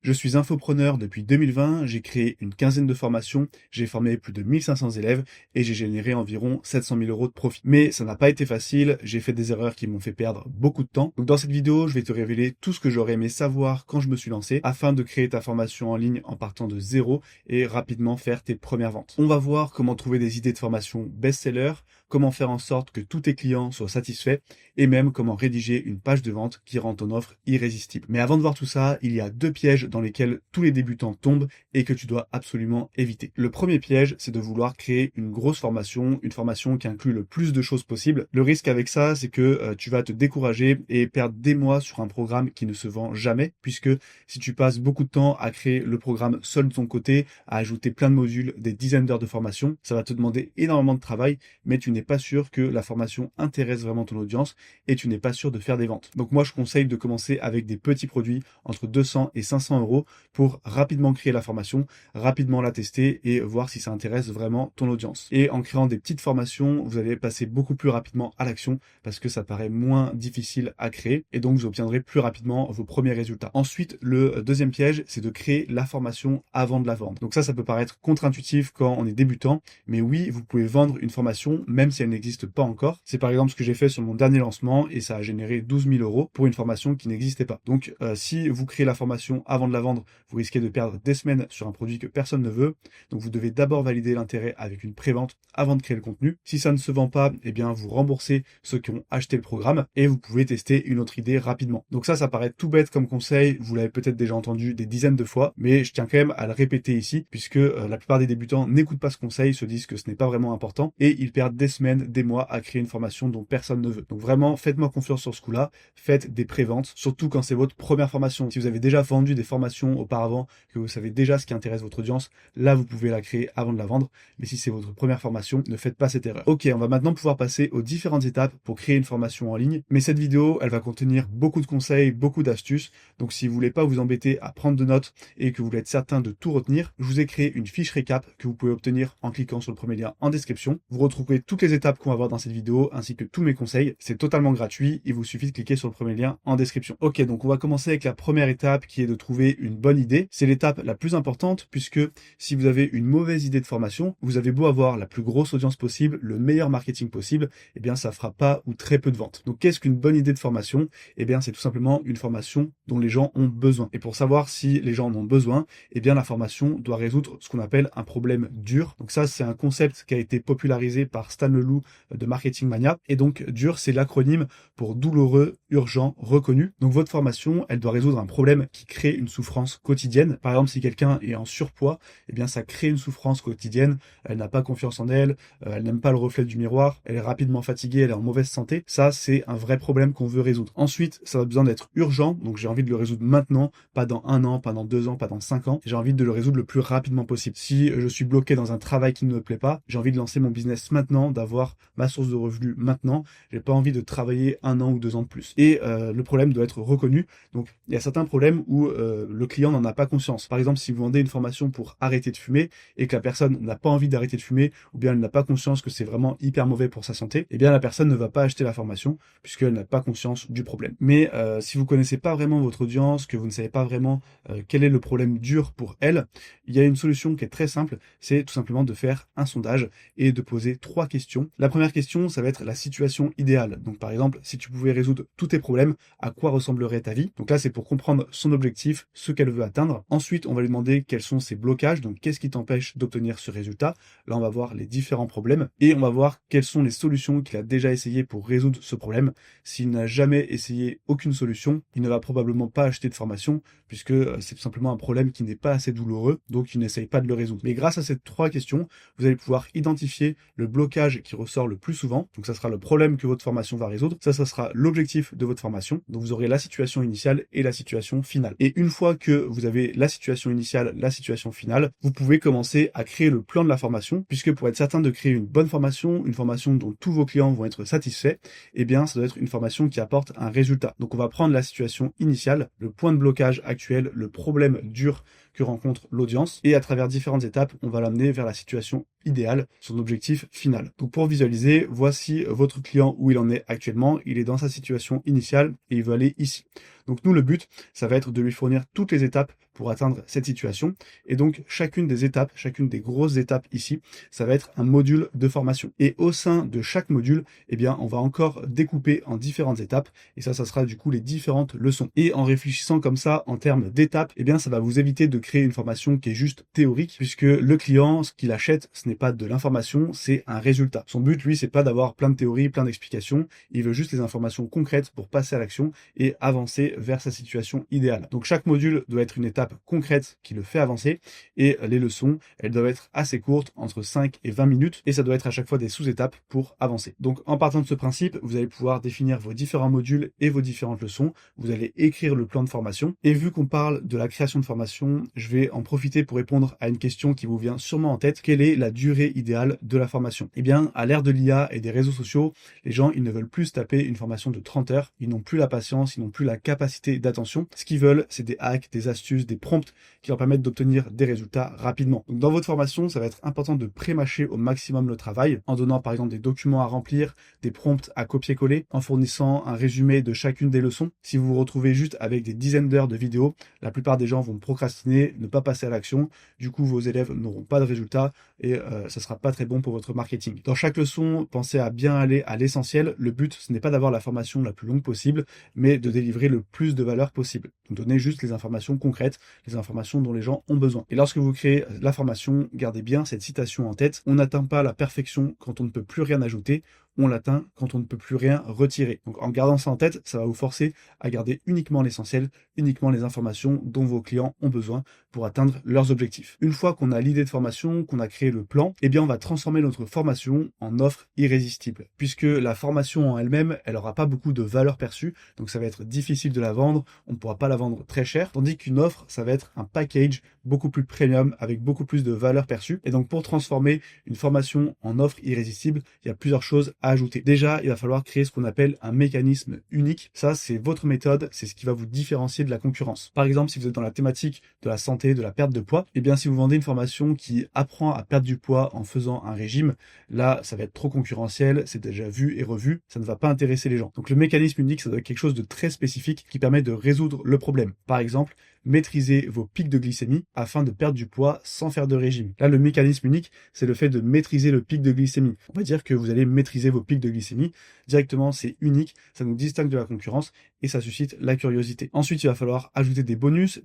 Je suis infopreneur depuis 2020, j'ai créé une quinzaine de formations, j'ai formé plus de 1500 élèves et j'ai généré environ 700 000 euros de profit. Mais ça n'a pas été facile, j'ai fait des erreurs qui m'ont fait perdre beaucoup de temps. Donc dans cette vidéo, je vais te révéler tout ce que j'aurais aimé savoir quand je me suis lancé afin de créer ta formation en ligne en partant de zéro et rapidement faire tes premières ventes. On va voir comment trouver des idées de formation best-seller, comment faire en sorte que tous tes clients soient satisfaits et même comment rédiger une page de vente qui rend ton offre irrésistible. Mais avant de voir tout ça, il y a deux pièges dans lesquels tous les débutants tombent et que tu dois absolument éviter. Le premier piège, c'est de vouloir créer une grosse formation, une formation qui inclut le plus de choses possible. Le risque avec ça, c'est que tu vas te décourager et perdre des mois sur un programme qui ne se vend jamais, puisque si tu passes beaucoup de temps à créer le programme seul de ton côté, à ajouter plein de modules, des dizaines d'heures de formation, ça va te demander énormément de travail, mais tu n'es pas sûr que la formation intéresse vraiment ton audience et tu n'es pas sûr de faire des ventes. Donc moi, je conseille de commencer avec des petits produits entre 200 et 500 euros pour rapidement créer la formation, rapidement la tester et voir si ça intéresse vraiment ton audience. Et en créant des petites formations, vous allez passer beaucoup plus rapidement à l'action parce que ça paraît moins difficile à créer et donc vous obtiendrez plus rapidement vos premiers résultats. Ensuite, le deuxième piège, c'est de créer la formation avant de la vendre. Donc ça peut paraître contre-intuitif quand on est débutant, mais oui, vous pouvez vendre une formation même si elle n'existe pas encore. C'est par exemple ce que j'ai fait sur mon dernier lancement et ça a généré 12 000 euros pour une formation qui n'existait pas. Donc si vous créez la formation avant de la vendre, vous risquez de perdre des semaines sur un produit que personne ne veut. Donc vous devez d'abord valider l'intérêt avec une prévente avant de créer le contenu. Si ça ne se vend pas, eh bien vous remboursez ceux qui ont acheté le programme et vous pouvez tester une autre idée rapidement. Donc ça paraît tout bête comme conseil, vous l'avez peut-être déjà entendu des dizaines de fois, mais je tiens quand même à le répéter ici, puisque la plupart des débutants n'écoutent pas ce conseil, se disent que ce n'est pas vraiment important et ils perdent des semaines, des mois à créer une formation dont personne ne veut. Donc vraiment, faites-moi confiance sur ce coup-là, faites des préventes, surtout quand c'est votre première formation. Si vous avez déjà vendu des formations auparavant, que vous savez déjà ce qui intéresse votre audience, là vous pouvez la créer avant de la vendre, mais si c'est votre première formation, ne faites pas cette erreur. Ok, on va maintenant pouvoir passer aux différentes étapes pour créer une formation en ligne, mais cette vidéo, elle va contenir beaucoup de conseils, beaucoup d'astuces, donc si vous voulez pas vous embêter à prendre de notes et que vous voulez être certain de tout retenir, je vous ai créé une fiche récap que vous pouvez obtenir en cliquant sur le premier lien en description. Vous retrouverez toutes les étapes qu'on va voir dans cette vidéo ainsi que tous mes conseils. C'est totalement gratuit, il vous suffit de cliquer sur le premier lien en description. Ok, donc on va commencer avec la première étape qui est de trouver une bonne idée. C'est l'étape la plus importante puisque si vous avez une mauvaise idée de formation, vous avez beau avoir la plus grosse audience possible, le meilleur marketing possible, eh bien ça fera pas ou très peu de ventes. Donc qu'est-ce qu'une bonne idée de formation? Eh bien c'est tout simplement une formation dont les gens ont besoin. Et pour savoir si les gens en ont besoin, eh bien la formation doit résoudre ce qu'on appelle un problème dur. Donc ça c'est un concept qui a été popularisé par Stan Leloup de Marketing Mania. Et donc dur c'est l'acronyme pour douloureux, urgent, reconnu. Donc votre formation, elle doit résoudre un problème qui crée une souffrance quotidienne. Par exemple, si quelqu'un est en surpoids, eh bien ça crée une souffrance quotidienne. Elle n'a pas confiance en elle, elle n'aime pas le reflet du miroir, elle est rapidement fatiguée, elle est en mauvaise santé. Ça, c'est un vrai problème qu'on veut résoudre. Ensuite, ça a besoin d'être urgent. Donc j'ai envie de le résoudre maintenant, pas dans 1 an, pas dans 2 ans, pas dans 5 ans. J'ai envie de le résoudre le plus rapidement possible. Si je suis bloqué dans un travail qui ne me plaît pas, j'ai envie de lancer mon business maintenant, d'avoir ma source de revenus maintenant. J'ai pas envie de travailler 1 an ou 2 ans de plus. Et le problème doit être reconnu. Donc il y a certains problèmes où le client n'en a pas conscience. Par exemple, si vous vendez une formation pour arrêter de fumer et que la personne n'a pas envie d'arrêter de fumer ou bien elle n'a pas conscience que c'est vraiment hyper mauvais pour sa santé, eh bien la personne ne va pas acheter la formation puisqu'elle n'a pas conscience du problème. Mais si vous connaissez pas vraiment votre audience, que vous ne savez pas vraiment quel est le problème dur pour elle, il y a une solution qui est très simple, c'est tout simplement de faire un sondage et de poser 3 questions. La première question, ça va être la situation idéale. Donc par exemple, si tu pouvais résoudre tous tes problèmes, à quoi ressemblerait ta vie? Donc là, c'est pour comprendre son objectif, ce qu'elle veut atteindre. Ensuite, on va lui demander quels sont ses blocages, donc qu'est-ce qui t'empêche d'obtenir ce résultat. Là, on va voir les différents problèmes et on va voir quelles sont les solutions qu'il a déjà essayé pour résoudre ce problème. S'il n'a jamais essayé aucune solution, il ne va probablement pas acheter de formation puisque c'est tout simplement un problème qui n'est pas assez douloureux, donc il n'essaye pas de le résoudre. Mais grâce à ces 3 questions, vous allez pouvoir identifier le blocage qui ressort le plus souvent. Donc ça sera le problème que votre formation va résoudre. Ça sera l'objectif de votre formation. Donc vous aurez la situation initiale et la situation finale. Et une fois que vous avez la situation initiale, la situation finale, vous pouvez commencer à créer le plan de la formation, puisque pour être certain de créer une bonne formation, une formation dont tous vos clients vont être satisfaits, eh bien ça doit être une formation qui apporte un résultat. Donc on va prendre la situation initiale, le point de blocage actuel, le problème dur que rencontre l'audience, et à travers différentes étapes, on va l'amener vers la situation idéale, son objectif final. Donc pour visualiser, voici votre client où il en est actuellement. Il est dans sa situation initiale et il veut aller ici. Donc nous, le but, ça va être de lui fournir toutes les étapes pour atteindre cette situation. Et donc, chacune des étapes, chacune des grosses étapes ici, ça va être un module de formation. Et au sein de chaque module, eh bien, on va encore découper en différentes étapes. Et ça sera du coup les différentes leçons. Et en réfléchissant comme ça, en termes d'étapes, eh bien, ça va vous éviter de créer une formation qui est juste théorique, puisque le client, ce qu'il achète, ce n'est pas de l'information, c'est un résultat. Son but, lui, c'est pas d'avoir plein de théories, plein d'explications. Il veut juste les informations concrètes pour passer à l'action et avancer vers sa situation idéale. Donc, chaque module doit être une étape concrète qui le fait avancer et les leçons, elles doivent être assez courtes, entre 5 et 20 minutes, et ça doit être à chaque fois des sous-étapes pour avancer. Donc, en partant de ce principe, vous allez pouvoir définir vos différents modules et vos différentes leçons. Vous allez écrire le plan de formation. Et vu qu'on parle de la création de formation, je vais en profiter pour répondre à une question qui vous vient sûrement en tête. Quelle est la durée idéale de la formation? Eh bien, à l'ère de l'IA et des réseaux sociaux, les gens, ils ne veulent plus se taper une formation de 30 heures. Ils n'ont plus la patience, ils n'ont plus la capacité d'attention. Ce qu'ils veulent, c'est des hacks, des astuces, des prompts qui leur permettent d'obtenir des résultats rapidement. Donc, dans votre formation, ça va être important de pré-mâcher au maximum le travail en donnant par exemple des documents à remplir, des prompts à copier-coller, en fournissant un résumé de chacune des leçons. Si vous vous retrouvez juste avec des dizaines d'heures de vidéos, la plupart des gens vont procrastiner, ne pas passer à l'action. Du coup, vos élèves n'auront pas de résultats et ça sera pas très bon pour votre marketing. Dans chaque leçon, pensez à bien aller à l'essentiel. Le but, ce n'est pas d'avoir la formation la plus longue possible, mais de délivrer le plus de valeur possible. Donc, donnez juste les informations concrètes, les informations dont les gens ont besoin. Et lorsque vous créez la formation, gardez bien cette citation en tête. On n'atteint pas la perfection quand on ne peut plus rien ajouter. On l'atteint quand on ne peut plus rien retirer. Donc en gardant ça en tête, ça va vous forcer à garder uniquement l'essentiel, uniquement les informations dont vos clients ont besoin pour atteindre leurs objectifs. Une fois qu'on a l'idée de formation, qu'on a créé le plan, eh bien on va transformer notre formation en offre irrésistible. Puisque la formation en elle-même, elle n'aura pas beaucoup de valeur perçue, donc ça va être difficile de la vendre, on ne pourra pas la vendre très cher, tandis qu'une offre, ça va être un package beaucoup plus premium, avec beaucoup plus de valeur perçue. Et donc pour transformer une formation en offre irrésistible, il y a plusieurs choses à ajouter. Déjà, il va falloir créer ce qu'on appelle un mécanisme unique. Ça, c'est votre méthode, c'est ce qui va vous différencier de la concurrence. Par exemple, si vous êtes dans la thématique de la santé, de la perte de poids, eh bien, si vous vendez une formation qui apprend à perdre du poids en faisant un régime, là, ça va être trop concurrentiel, c'est déjà vu et revu, ça ne va pas intéresser les gens. Donc, le mécanisme unique, ça doit être quelque chose de très spécifique qui permet de résoudre le problème. Par exemple, maîtriser vos pics de glycémie afin de perdre du poids sans faire de régime. Là, le mécanisme unique, c'est le fait de maîtriser le pic de glycémie. On va dire que vous allez maîtriser vos pics de glycémie. Directement, c'est unique, ça nous distingue de la concurrence et ça suscite la curiosité. Ensuite, il va falloir ajouter des bonus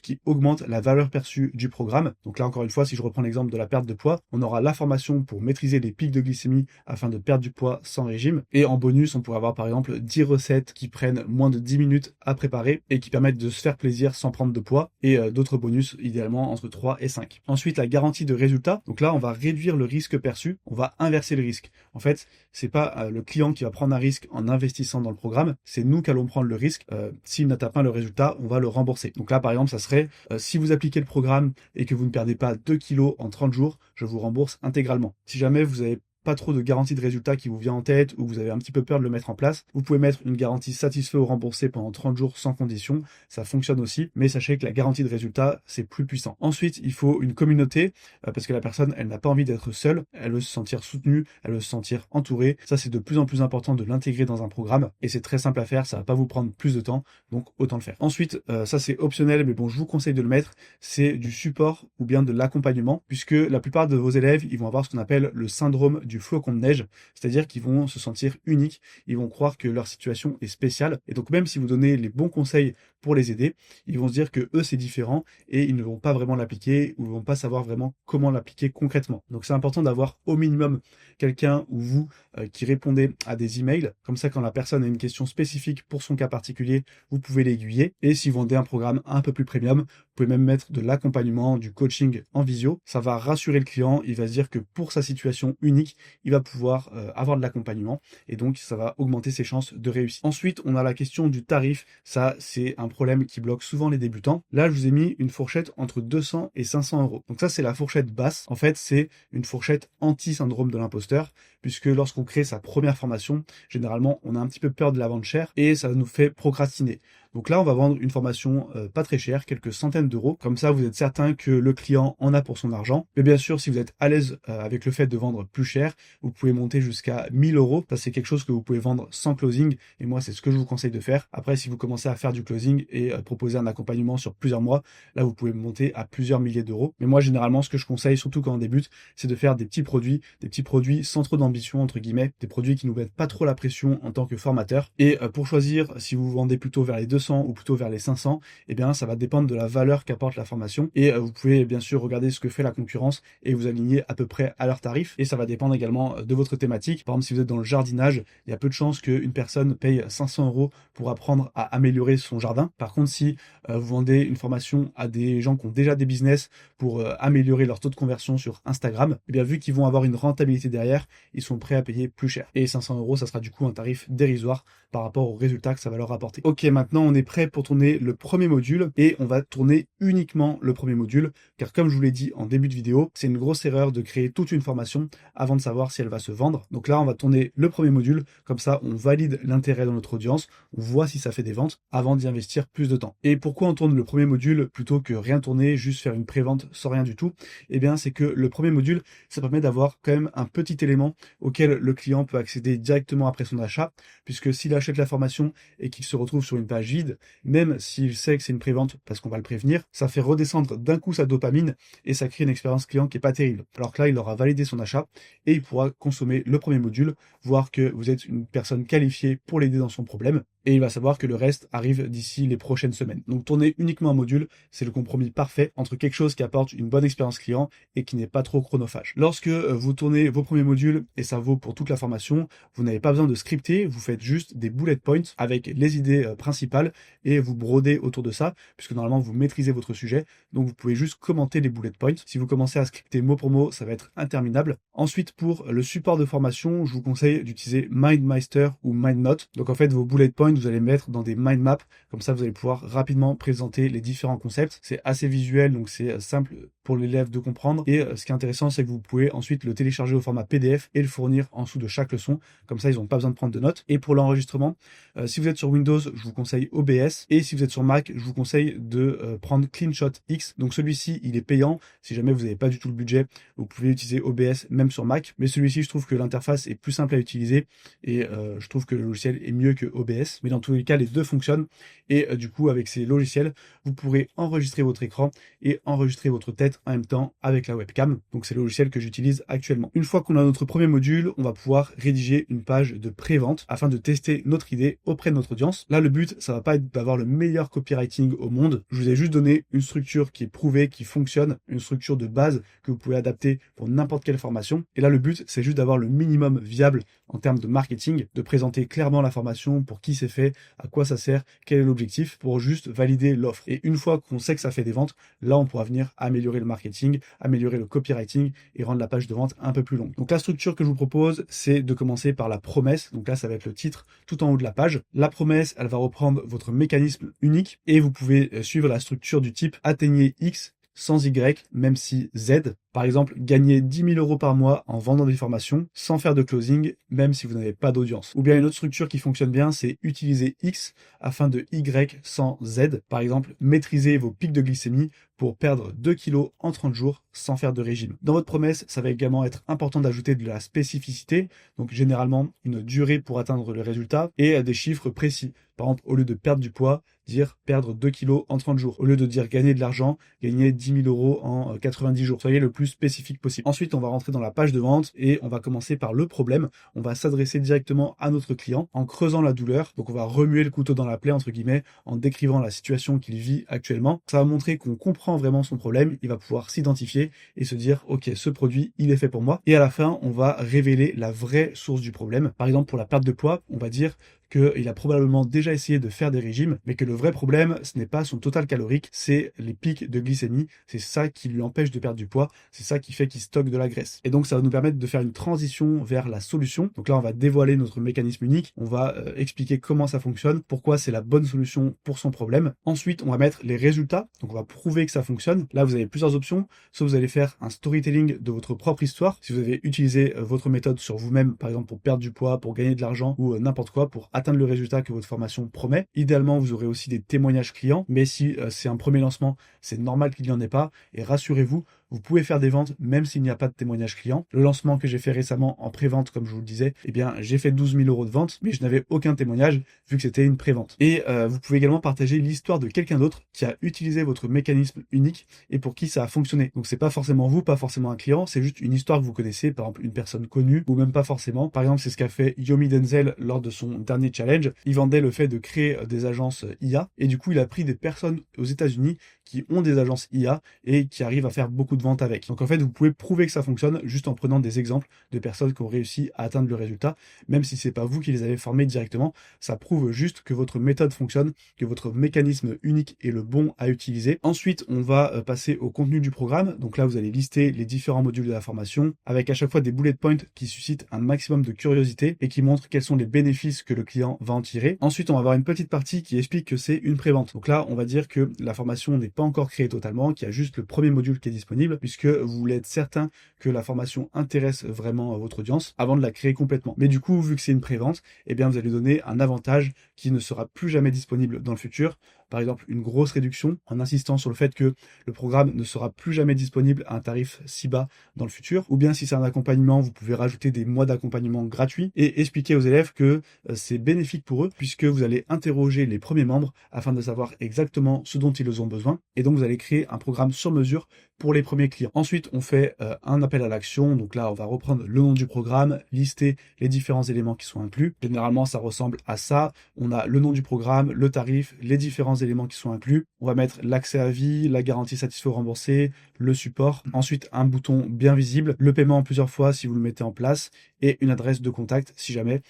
qui augmentent la valeur perçue du programme. Donc là, encore une fois, si je reprends l'exemple de la perte de poids, on aura la formation pour maîtriser les pics de glycémie afin de perdre du poids sans régime. Et en bonus, on pourrait avoir par exemple 10 recettes qui prennent moins de 10 minutes à préparer et qui permettent de se faire plaisir sans prendre de poids et d'autres bonus idéalement entre 3 et 5. Ensuite, la garantie de résultat. Donc là, on va réduire le risque perçu, on va inverser le risque. En fait, c'est pas le client qui va prendre un risque en investissant dans le programme, c'est nous qui allons prendre le risque. S'il n'atteint pas le résultat, on va le rembourser. Donc là, par exemple, ça serait si vous appliquez le programme et que vous ne perdez pas 2 kilos en 30 jours, je vous rembourse intégralement. Si jamais vous avez pas trop de garantie de résultat qui vous vient en tête ou vous avez un petit peu peur de le mettre en place, vous pouvez mettre une garantie satisfait ou remboursé pendant 30 jours sans condition. Ça fonctionne aussi, mais sachez que la garantie de résultat, c'est plus puissant. Ensuite, il faut une communauté parce que la personne, elle n'a pas envie d'être seule. Elle veut se sentir soutenue, elle veut se sentir entourée. Ça, c'est de plus en plus important de l'intégrer dans un programme et c'est très simple à faire. Ça va pas vous prendre plus de temps, donc autant le faire. Ensuite, ça c'est optionnel, mais bon, je vous conseille de le mettre. C'est du support ou bien de l'accompagnement puisque la plupart de vos élèves, ils vont avoir ce qu'on appelle le syndrome du flocon de neige, c'est-à-dire qu'ils vont se sentir uniques, ils vont croire que leur situation est spéciale, et donc même si vous donnez les bons conseils pour les aider, ils vont se dire que eux c'est différent et ils ne vont pas vraiment l'appliquer ou ne vont pas savoir vraiment comment l'appliquer concrètement. Donc c'est important d'avoir au minimum quelqu'un ou vous qui répondez à des emails, comme ça quand la personne a une question spécifique pour son cas particulier, vous pouvez l'aiguiller. Et si vous vendez un programme un peu plus premium, vous pouvez même mettre de l'accompagnement, du coaching en visio. Ça va rassurer le client, il va se dire que pour sa situation unique, il va pouvoir avoir de l'accompagnement et donc ça va augmenter ses chances de réussite. Ensuite, on a la question du tarif. Ça, c'est un problème qui bloque souvent les débutants. Là, je vous ai mis une fourchette entre 200 et 500 euros. Donc ça, c'est la fourchette basse. En fait, c'est une fourchette anti-syndrome de l'imposteur, puisque lorsqu'on crée sa première formation, généralement, on a un petit peu peur de la vendre cher et ça nous fait procrastiner. Donc là, on va vendre une formation pas très chère, quelques centaines d'euros. Comme ça, vous êtes certain que le client en a pour son argent. Mais bien sûr, si vous êtes à l'aise avec le fait de vendre plus cher, vous pouvez monter jusqu'à 1000 euros. Ça, c'est quelque chose que vous pouvez vendre sans closing. Et moi, c'est ce que je vous conseille de faire. Après, si vous commencez à faire du closing et proposer un accompagnement sur plusieurs mois, là, vous pouvez monter à plusieurs milliers d'euros. Mais moi, généralement, ce que je conseille, surtout quand on débute, c'est de faire des petits produits sans trop d'ambition, entre guillemets, des produits qui nous mettent pas trop la pression en tant que formateur. Et pour choisir si vous vendez plutôt vers les 200 ou plutôt vers les 500, eh bien, ça va dépendre de la valeur qu'apporte la formation. Et vous pouvez bien sûr regarder ce que fait la concurrence et vous aligner à peu près à leur tarif. Et ça va dépendre également de votre thématique. Par exemple, si vous êtes dans le jardinage, il y a peu de chances qu'une personne paye 500 euros pour apprendre à améliorer son jardin. Par contre, si vous vendez une formation à des gens qui ont déjà des business pour améliorer leur taux de conversion sur Instagram, eh bien, vu qu'ils vont avoir une rentabilité derrière, ils sont prêts à payer plus cher. Et 500 euros, ça sera du coup un tarif dérisoire par rapport au résultat que ça va leur apporter. Ok, maintenant on est prêt pour tourner le premier module et on va tourner uniquement le premier module, car comme je vous l'ai dit en début de vidéo, c'est une grosse erreur de créer toute une formation avant de savoir si elle va se vendre. Donc là, on va tourner le premier module, comme ça on valide l'intérêt dans notre audience, on voit si ça fait des ventes avant d'y investir plus de temps. Et pourquoi on tourne le premier module plutôt que rien tourner, juste faire une pré-vente sans rien du tout? Eh bien, c'est que le premier module, ça permet d'avoir quand même un petit élément auquel le client peut accéder directement après son achat, puisque s'il achète la formation et qu'il se retrouve sur une page vide, même s'il sait que c'est une prévente parce qu'on va le prévenir, ça fait redescendre d'un coup sa dopamine et ça crée une expérience client qui est pas terrible. Alors que là, il aura validé son achat et il pourra consommer le premier module, voir que vous êtes une personne qualifiée pour l'aider dans son problème et il va savoir que le reste arrive d'ici les prochaines semaines. Donc tourner uniquement un module, c'est le compromis parfait entre quelque chose qui apporte une bonne expérience client et qui n'est pas trop chronophage. Lorsque vous tournez vos premiers modules, et ça vaut pour toute la formation, vous n'avez pas besoin de scripter, vous faites juste des bullet points avec les idées principales et vous brodez autour de ça, puisque normalement vous maîtrisez votre sujet, donc vous pouvez juste commenter les bullet points. Si vous commencez à scripter mot pour mot, ça va être interminable. Ensuite, pour le support de formation, je vous conseille d'utiliser MindMeister ou MindNote. Donc en fait, vos bullet points, vous allez mettre dans des mind maps, comme ça vous allez pouvoir rapidement présenter les différents concepts. C'est assez visuel, donc c'est simple pour l'élève de comprendre. Et ce qui est intéressant, c'est que vous pouvez ensuite le télécharger au format PDF et le fournir en dessous de chaque leçon. Comme ça, ils n'ont pas besoin de prendre de notes. Et pour l'enregistrement, si vous êtes sur Windows, je vous conseille OBS. Et si vous êtes sur Mac, je vous conseille de prendre CleanShot X. Donc celui-ci, il est payant. Si jamais vous n'avez pas du tout le budget, vous pouvez utiliser OBS même sur Mac. Mais celui-ci, je trouve que l'interface est plus simple à utiliser. Et je trouve que le logiciel est mieux que OBS. Mais dans tous les cas, les deux fonctionnent. Et du coup, avec ces logiciels, vous pourrez enregistrer votre écran et enregistrer votre tête en même temps avec la webcam. Donc c'est le logiciel que j'utilise actuellement. Une fois qu'on a notre premier module, on va pouvoir rédiger une page de pré-vente afin de tester notre idée auprès de notre audience. Là, le but, ça va pas être d'avoir le meilleur copywriting au monde. Je vous ai juste donné une structure qui est prouvée, qui fonctionne, une structure de base que vous pouvez adapter pour n'importe quelle formation. Et là, le but, c'est juste d'avoir le minimum viable en termes de marketing, de présenter clairement la formation, pour qui c'est fait, à quoi ça sert, quel est l'objectif, pour juste valider l'offre. Et une fois qu'on sait que ça fait des ventes, là, on pourra venir améliorer le marketing, améliorer le copywriting et rendre la page de vente un peu plus longue. Donc la structure que je vous propose, c'est de commencer par la promesse. Donc là, ça va être le titre tout en haut de la page. La promesse, elle va reprendre votre mécanisme unique et vous pouvez suivre la structure du type atteignez X sans Y, même si Z. Par exemple, gagner 10 000 euros par mois en vendant des formations sans faire de closing, même si vous n'avez pas d'audience. Ou bien une autre structure qui fonctionne bien, c'est utiliser X afin de Y sans Z. Par exemple, maîtriser vos pics de glycémie pour perdre 2 kilos en 30 jours sans faire de régime. Dans votre promesse, ça va également être important d'ajouter de la spécificité, donc généralement une durée pour atteindre le résultat et des chiffres précis. Par exemple, au lieu de perdre du poids, dire perdre 2 kilos en 30 jours. Au lieu de dire gagner de l'argent, gagner 10 000 euros en 90 jours. Soyez le plus spécifique possible. Ensuite, on va rentrer dans la page de vente et on va commencer par le problème. On va s'adresser directement à notre client en creusant la douleur. Donc, on va remuer le couteau dans la plaie, entre guillemets, en décrivant la situation qu'il vit actuellement. Ça va montrer qu'on comprend vraiment son problème. Il va pouvoir s'identifier et se dire, OK, ce produit, il est fait pour moi. Et à la fin, on va révéler la vraie source du problème. Par exemple, pour la perte de poids, on va dire qu'il a probablement déjà essayé de faire des régimes, mais que le vrai problème, ce n'est pas son total calorique, c'est les pics de glycémie. C'est ça qui lui empêche de perdre du poids, c'est ça qui fait qu'il stocke de la graisse. Et donc ça va nous permettre de faire une transition vers la solution. Donc là, on va dévoiler notre mécanisme unique, on va expliquer comment ça fonctionne, pourquoi c'est la bonne solution pour son problème. Ensuite, on va mettre les résultats, donc on va prouver que ça fonctionne. Là, vous avez plusieurs options. Soit vous allez faire un storytelling de votre propre histoire, si vous avez utilisé votre méthode sur vous-même, par exemple pour perdre du poids, pour gagner de l'argent ou n'importe quoi, pour atteindre le résultat que votre formation promet. Idéalement, vous aurez aussi des témoignages clients, mais si c'est un premier lancement, c'est normal qu'il n'y en ait pas. Et rassurez-vous, vous pouvez faire des ventes même s'il n'y a pas de témoignage client. Le lancement que j'ai fait récemment en pré-vente, comme je vous le disais, eh bien, j'ai fait 12 000 € de vente, mais je n'avais aucun témoignage vu que c'était une pré-vente. Et vous pouvez également partager l'histoire de quelqu'un d'autre qui a utilisé votre mécanisme unique et pour qui ça a fonctionné. Donc c'est pas forcément vous, pas forcément un client, c'est juste une histoire que vous connaissez, par exemple une personne connue ou même pas forcément. Par exemple, c'est ce qu'a fait Yomi Denzel lors de son dernier challenge. Il vendait le fait de créer des agences IA et du coup, il a pris des personnes aux États-Unis qui ont des agences IA et qui arrivent à faire beaucoup de ventes avec. Donc en fait, vous pouvez prouver que ça fonctionne juste en prenant des exemples de personnes qui ont réussi à atteindre le résultat, même si c'est pas vous qui les avez formés directement. Ça prouve juste que votre méthode fonctionne, que votre mécanisme unique est le bon à utiliser. Ensuite, on va passer au contenu du programme. Donc là, vous allez lister les différents modules de la formation avec à chaque fois des bullet points qui suscitent un maximum de curiosité et qui montrent quels sont les bénéfices que le client va en tirer. Ensuite, on va avoir une petite partie qui explique que c'est une prévente. Donc là, on va dire que la formation n'est pas encore créée totalement, qu'il y a juste le premier module qui est disponible, puisque vous voulez être certain que la formation intéresse vraiment votre audience avant de la créer complètement. Mais du coup, vu que c'est une prévente, eh bien, vous allez donner un avantage qui ne sera plus jamais disponible dans le futur. Par exemple, une grosse réduction en insistant sur le fait que le programme ne sera plus jamais disponible à un tarif si bas dans le futur. Ou bien si c'est un accompagnement, vous pouvez rajouter des mois d'accompagnement gratuits et expliquer aux élèves que c'est bénéfique pour eux puisque vous allez interroger les premiers membres afin de savoir exactement ce dont ils ont besoin. Et donc, vous allez créer un programme sur mesure pour les premiers clients. Ensuite, on fait un appel à l'action. Donc là, on va reprendre le nom du programme, lister les différents éléments qui sont inclus. Généralement, ça ressemble à ça. On a le nom du programme, le tarif, les différents éléments qui sont inclus. On va mettre l'accès à vie, la garantie satisfait ou remboursée, le support. Ensuite, un bouton bien visible, le paiement en plusieurs fois si vous le mettez en place et une adresse de contact si jamais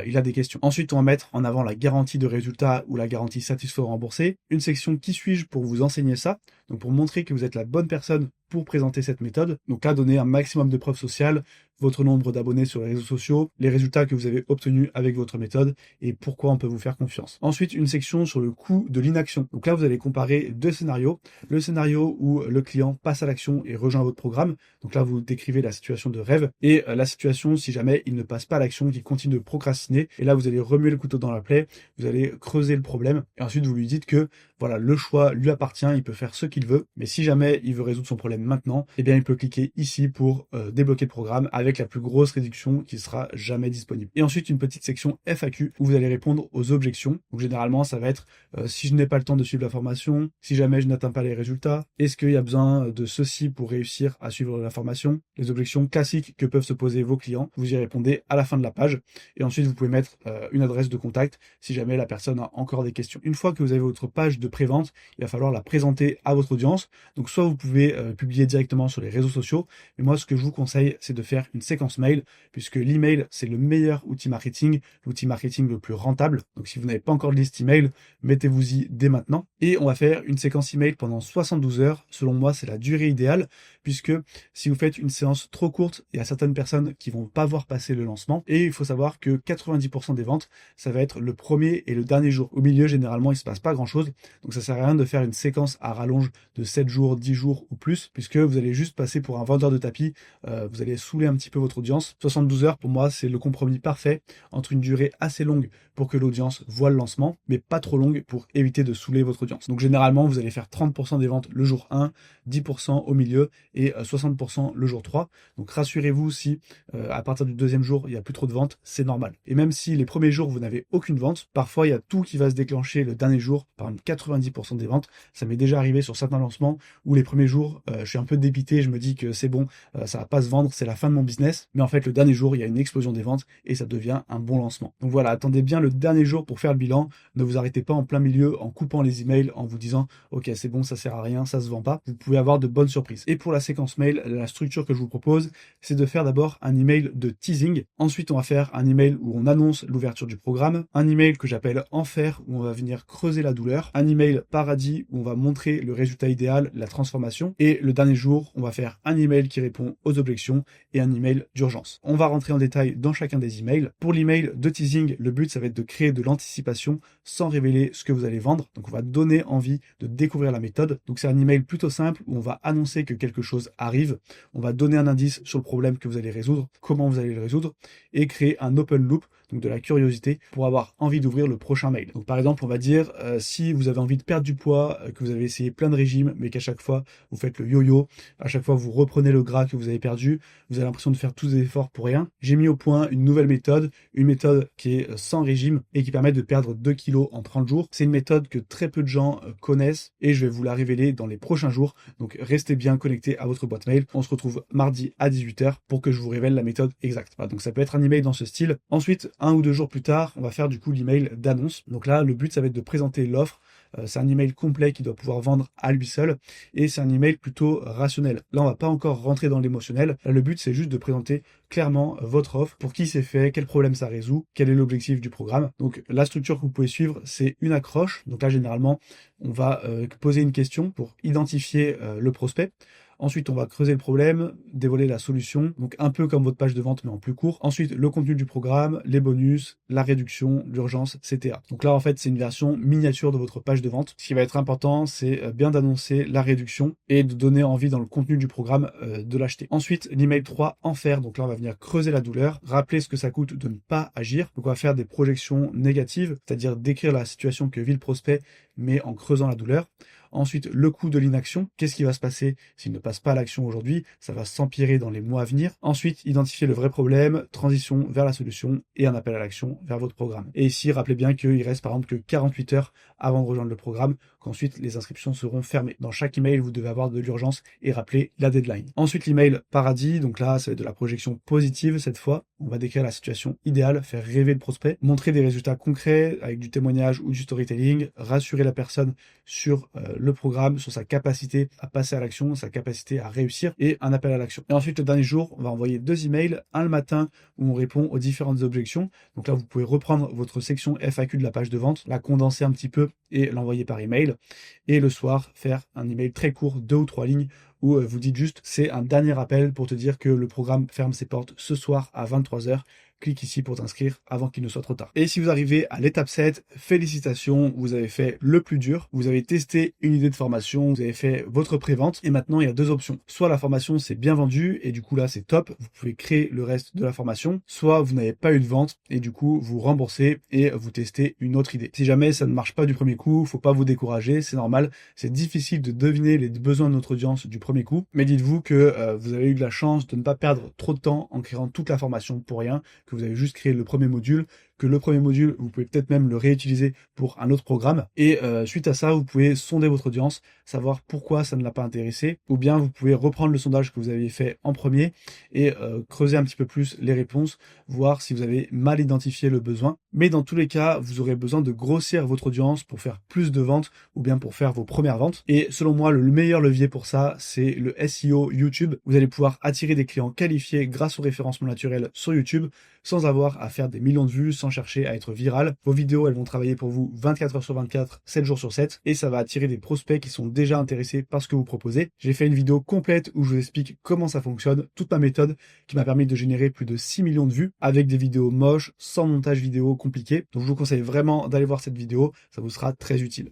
il a des questions. Ensuite, on va mettre en avant la garantie de résultat ou la garantie satisfait ou remboursée. Une section qui suis-je pour vous enseigner ça. Donc pour montrer que vous êtes la bonne personne pour présenter cette méthode. Donc là, donner un maximum de preuves sociales, votre nombre d'abonnés sur les réseaux sociaux, les résultats que vous avez obtenus avec votre méthode et pourquoi on peut vous faire confiance. Ensuite, une section sur le coût de l'inaction. Donc là, vous allez comparer deux scénarios. Le scénario où le client passe à l'action et rejoint votre programme. Donc là, vous décrivez la situation de rêve et la situation si jamais il ne passe pas à l'action, qu'il continue de procrastiner. Et là, vous allez remuer le couteau dans la plaie, vous allez creuser le problème et ensuite vous lui dites que voilà, le choix lui appartient, il peut faire ce qu'il veut. Mais si jamais il veut résoudre son problème maintenant, eh bien, il peut cliquer ici pour débloquer le programme avec la plus grosse réduction qui sera jamais disponible. Et ensuite, une petite section FAQ où vous allez répondre aux objections. Donc, généralement, ça va être si je n'ai pas le temps de suivre la formation, si jamais je n'atteins pas les résultats, est-ce qu'il y a besoin de ceci pour réussir à suivre la formation? Les objections classiques que peuvent se poser vos clients, vous y répondez à la fin de la page. Et ensuite, vous pouvez mettre une adresse de contact si jamais la personne a encore des questions. Une fois que vous avez votre page de pré-vente, il va falloir la présenter à votre audience. Donc, soit vous pouvez publier directement sur les réseaux sociaux, mais moi, ce que je vous conseille, c'est de faire une séquence mail, puisque l'email, c'est le meilleur outil marketing le plus rentable. Donc, si vous n'avez pas encore de liste email, mettez-vous-y dès maintenant. Et on va faire une séquence email pendant 72 heures. Selon moi, c'est la durée idéale, puisque si vous faites une séance trop courte, il y a certaines personnes qui vont pas voir passer le lancement. Et il faut savoir que 90% des ventes, ça va être le premier et le dernier jour. Au milieu, généralement, il se passe pas grand-chose. Donc, ça sert à rien de faire une séquence à rallonge de 7 jours, 10 jours ou plus, puisque vous allez juste passer pour un vendeur de tapis. Vous allez saouler un petit peu votre audience. 72 heures, pour moi, c'est le compromis parfait entre une durée assez longue pour que l'audience voit le lancement, mais pas trop longue pour éviter de saouler votre audience. Donc, généralement, vous allez faire 30% des ventes le jour 1, 10% au milieu et 60% le jour 3. Donc, rassurez-vous si à partir du deuxième jour, il n'y a plus trop de ventes, c'est normal. Et même si les premiers jours, vous n'avez aucune vente, parfois, il y a tout qui va se déclencher le dernier jour, par exemple 90% des ventes. Ça m'est déjà arrivé sur certains lancements où les premiers jours, je suis un peu débité, je me dis que c'est bon, ça va pas se vendre, c'est la fin de mon business. Mais en fait, le dernier jour, il y a une explosion des ventes et ça devient un bon lancement. Donc voilà, attendez bien le dernier jour pour faire le bilan. Ne vous arrêtez pas en plein milieu en coupant les emails, en vous disant ok, c'est bon, ça sert à rien, ça se vend pas. Vous pouvez avoir de bonnes surprises. Et pour la séquence mail, la structure que je vous propose, c'est de faire d'abord un email de teasing. Ensuite, on va faire un email où on annonce l'ouverture du programme, un email que j'appelle enfer où on va venir creuser la douleur, un email paradis où on va montrer le résultat idéal, la transformation, et le dernier jour, on va faire un email qui répond aux objections et un email d'urgence. On va rentrer en détail dans chacun des emails. Pour l'email de teasing, le but, ça va être de créer de l'anticipation sans révéler ce que vous allez vendre. Donc, on va donner envie de découvrir la méthode. Donc, c'est un email plutôt simple où on va annoncer que quelque chose arrive. On va donner un indice sur le problème que vous allez résoudre, comment vous allez le résoudre et créer un open loop. donc de la curiosité, pour avoir envie d'ouvrir le prochain mail. Donc par exemple, on va dire, si vous avez envie de perdre du poids, que vous avez essayé plein de régimes, mais qu'à chaque fois, vous faites le yo-yo, à chaque fois, vous reprenez le gras que vous avez perdu, vous avez l'impression de faire tous les efforts pour rien. J'ai mis au point une nouvelle méthode, une méthode qui est sans régime et qui permet de perdre 2 kilos en 30 jours. C'est une méthode que très peu de gens connaissent et je vais vous la révéler dans les prochains jours. Donc restez bien connectés à votre boîte mail. On se retrouve mardi à 18h pour que je vous révèle la méthode exacte. Voilà, donc ça peut être un email dans ce style. Ensuite, 1 ou 2 jours plus tard, on va faire du coup l'email d'annonce. Donc là, le but, ça va être de présenter l'offre. C'est un email complet qui doit pouvoir vendre à lui seul et c'est un email plutôt rationnel. Là, on va pas encore rentrer dans l'émotionnel. Là, le but, c'est juste de présenter clairement votre offre, pour qui c'est fait, quel problème ça résout, quel est l'objectif du programme. Donc la structure que vous pouvez suivre, c'est une accroche. Donc là, généralement, on va poser une question pour identifier le prospect. Ensuite, on va creuser le problème, dévoiler la solution, donc un peu comme votre page de vente mais en plus court. Ensuite, le contenu du programme, les bonus, la réduction, l'urgence, etc. Donc là, en fait, c'est une version miniature de votre page de vente. Ce qui va être important, c'est bien d'annoncer la réduction et de donner envie dans le contenu du programme de l'acheter. Ensuite, l'email 3, enfer. Donc là, on va venir creuser la douleur, rappeler ce que ça coûte de ne pas agir. Donc on va faire des projections négatives, c'est-à-dire décrire la situation que vit le prospect, mais en creusant la douleur. Ensuite, le coût de l'inaction. Qu'est-ce qui va se passer s'il ne passe pas à l'action aujourd'hui? Ça va s'empirer dans les mois à venir. Ensuite, identifier le vrai problème, transition vers la solution et un appel à l'action vers votre programme. Et ici, rappelez bien qu'il reste par exemple que 48 heures avant de rejoindre le programme, qu'ensuite les inscriptions seront fermées. Dans chaque email, vous devez avoir de l'urgence et rappeler la deadline. Ensuite, l'email paradis. Donc là, ça va être de la projection positive cette fois. On va décrire la situation idéale, faire rêver le prospect, montrer des résultats concrets avec du témoignage ou du storytelling, rassurer la personne sur le programme, sur sa capacité à passer à l'action, sa capacité à réussir et un appel à l'action. Et ensuite, le dernier jour, on va envoyer 2 emails, un le matin où on répond aux différentes objections. Donc là, vous pouvez reprendre votre section FAQ de la page de vente, la condenser un petit peu et l'envoyer par email. Et le soir, faire un email très court, 2 ou 3 lignes, où vous dites juste, c'est un dernier appel pour te dire que le programme ferme ses portes ce soir à 23h. Clique ici pour t'inscrire avant qu'il ne soit trop tard. Et si vous arrivez à l'étape 7, félicitations, vous avez fait le plus dur. Vous avez testé une idée de formation, vous avez fait votre pré-vente et maintenant il y a 2 options. Soit la formation s'est bien vendue et du coup là c'est top, vous pouvez créer le reste de la formation. Soit vous n'avez pas eu de vente et du coup vous remboursez et vous testez une autre idée. Si jamais ça ne marche pas du premier coup, faut pas vous décourager, c'est normal. C'est difficile de deviner les besoins de notre audience du premier coup. Mais dites-vous que vous avez eu de la chance de ne pas perdre trop de temps en créant toute la formation pour rien, que vous avez juste créé le premier module, que le premier module, vous pouvez peut-être même le réutiliser pour un autre programme. Et suite à ça, vous pouvez sonder votre audience, savoir pourquoi ça ne l'a pas intéressé, ou bien vous pouvez reprendre le sondage que vous avez fait en premier et creuser un petit peu plus les réponses, voir si vous avez mal identifié le besoin. Mais dans tous les cas, vous aurez besoin de grossir votre audience pour faire plus de ventes ou bien pour faire vos premières ventes. Et selon moi, le meilleur levier pour ça, c'est le SEO YouTube. Vous allez pouvoir attirer des clients qualifiés grâce au référencement naturel sur YouTube sans avoir à faire des millions de vues, sans chercher à être viral. Vos vidéos, elles vont travailler pour vous 24 heures sur 24, 7 jours sur 7 et ça va attirer des prospects qui sont déjà intéressés par ce que vous proposez. J'ai fait une vidéo complète où je vous explique comment ça fonctionne, toute ma méthode qui m'a permis de générer plus de 6 millions de vues avec des vidéos moches, sans montage vidéo compliqué. Donc je vous conseille vraiment d'aller voir cette vidéo, ça vous sera très utile.